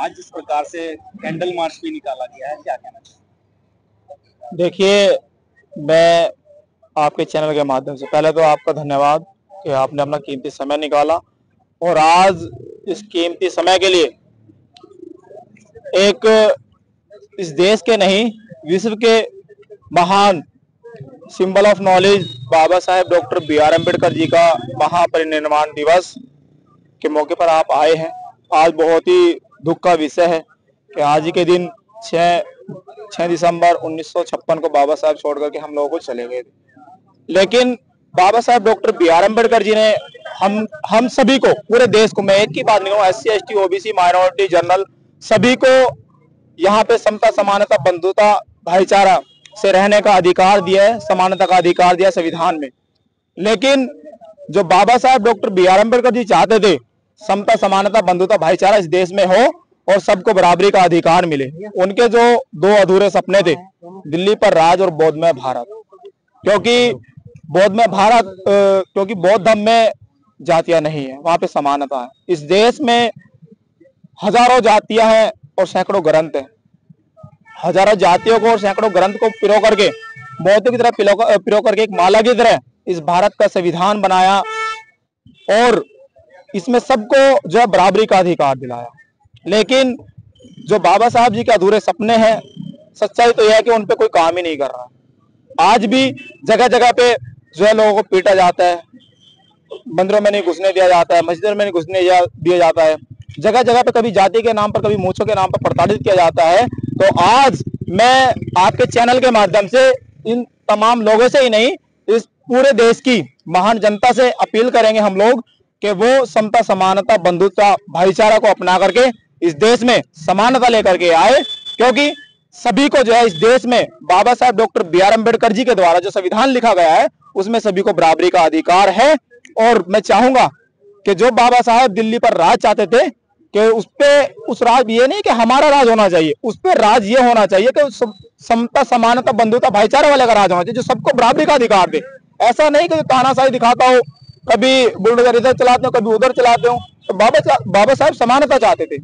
आज जिस प्रकार से कैंडल मार्च भी निकाला गया है, क्या कहना चाहिए? देखिए, मैं आपके चैनल के माध्यम से पहले तो आपका धन्यवाद कि आपने अपना कीमती समय निकाला और आज इस कीमती समय के लिए एक इस देश के नहीं विश्व के महान symbol of knowledge Baba Saheb doctor B R. Ambedkar ji का महापरिनिर्वाण दिवस के मौके पर आप आए हैं। आज बहुत ही दुख का विषय है कि आज ही के दिन 6 दिसंबर 1956 को बाबा साहब छोड़ करके हम लोगों को चले गए थे। लेकिन बाबा साहब डॉक्टर बी.आर. अम्बेडकर जी ने हम सभी को, पूरे देश को, मैं एक ही बात नहीं हूँ, SC ST OBC minority general सभी को यहाँ पे समता समानता बंधुता भाईचारा से रहने का अधिकार दिया है, समानता का अधिकार दिया संविधान में। लेकिन जो बाबा साहब डॉक्टर बी.आर. अम्बेडकर जी चाहते थे समता समानता बंधुता भाईचारा इस देश में हो और सबको बराबरी का अधिकार मिले, उनके जो दो अधूरे सपने थे, दिल्ली पर राज और बौद्धमय भारत। क्योंकि बौद्धमय भारत क्योंकि बौद्ध धर्म में जातियां नहीं है, वहां पे समानता है। इस देश में हजारों जातियां हैं और सैकड़ों ग्रंथ हैं। हजारों जातियों को और सैकड़ों ग्रंथ को पिरो करके, बौद्धों की तरह पिरो करके एक माला की तरह इस भारत का संविधान बनाया और इसमें सबको जो है बराबरी का अधिकार दिलाया। लेकिन जो बाबा साहब जी के अधूरे सपने हैं, सच्चाई तो यह है कि उन पे कोई काम ही नहीं कर रहा। आज भी जगह जगह पे जो है लोगों को पीटा जाता है, मंदिरों में नहीं घुसने दिया जाता है, मस्जिदों में नहीं घुसने दिया जाता है, जगह जगह पे कभी जाति के नाम पर, कभी मूछों के नाम पर प्रताड़ित किया जाता है। तो आज मैं आपके चैनल के माध्यम से इन तमाम लोगों से ही नहीं, इस पूरे देश की महान जनता से अपील करेंगे हम लोग कि वो समता समानता बंधुता भाईचारा को अपना करके इस देश में समानता लेकर के आए। क्योंकि सभी को जो है इस देश में बाबा साहब डॉक्टर बी.आर. अम्बेडकर जी के द्वारा जो संविधान लिखा गया है उसमें सभी को बराबरी का अधिकार है। और मैं चाहूंगा कि जो बाबा साहब दिल्ली पर राज चाहते थे कि उस राज ये नहीं कि हमारा राज होना चाहिए, उस पर राज ये होना चाहिए कि समता समानता बंधुता भाईचारा वाले का राज होना चाहिए, जो सबको बराबरी का अधिकार दे। ऐसा नहीं कि तानाशाही दिखाता हो, कभी बुलडोजर इधर चलाते हो कभी उधर चलाते हो। तो बाबा साहब समानता चाहते थे।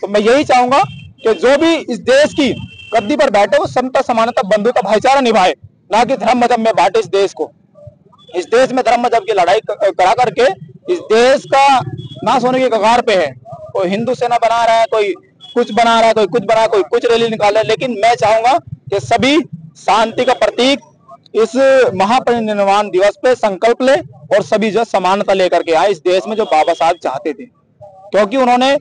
तो मैं यही चाहूंगा कि जो भी इस देश की गद्दी पर बैठे वो समता समानता बंधुता भाईचारा निभाए, ना कि धर्म मजहब में बांटे इस देश को। इस देश में धर्म मजहब की लड़ाई करा करके इस देश का नाश होने के कगार पे है। कोई हिंदू सेना बना रहा है, कोई कुछ बना रहा है, कोई कुछ बना, कोई कुछ रैली निकाल रहा है। लेकिन मैं चाहूंगा कि सभी शांति का प्रतीक इस महापरिनिर्वाण दिवस पे संकल्प ले और सभी जो समानता लेकर के आए इस देश में, जो बाबा साहब चाहते थे। क्योंकि उन्होंने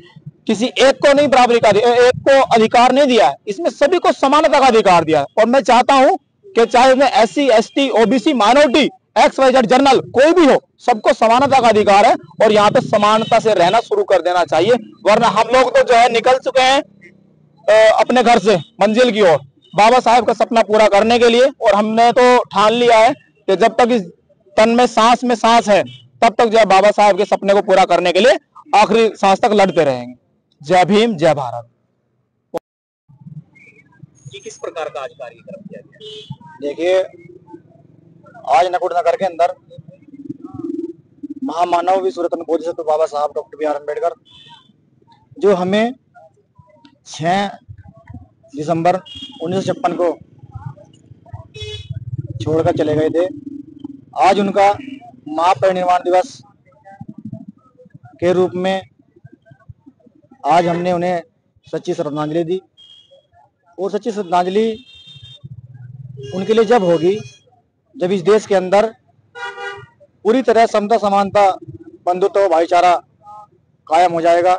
किसी एक को नहीं बराबरी का, एक को अधिकार नहीं दिया है, इसमें सभी को समानता का अधिकार दिया है। और मैं चाहता हूं कि चाहे उसमें SC ST OBC minority XYZ general कोई भी हो, सबको समानता का अधिकार है और यहाँ पे समानता से रहना शुरू कर देना चाहिए। वरना हम लोग तो जो है निकल चुके हैं अपने घर से मंजिल की ओर बाबा साहब का सपना पूरा करने के लिए। और हमने तो ठान लिया है कि जब तक इस तन में सांस है तब तक जो है बाबा साहब के सपने को पूरा करने के लिए आखिरी सांस तक लड़ते रहेंगे। जय भीम, जय भारत। किस प्रकार का आज कार्यक्रम किया गया? देखिए, आज नकुड़ नगर के अंदर महामानव विश्वरत्न बोधिसत्व बाबा साहब डॉक्टर बी.आर. अम्बेडकर जो हमें 6 दिसंबर 1956 को छोड़कर चले गए थे, आज उनका महापरिनिर्वाण दिवस के रूप में आज हमने उन्हें सच्ची श्रद्धांजलि दी। और सच्ची श्रद्धांजलि उनके लिए जब होगी जब इस देश के अंदर पूरी तरह समता समानता बंधुत्व भाईचारा कायम हो जाएगा।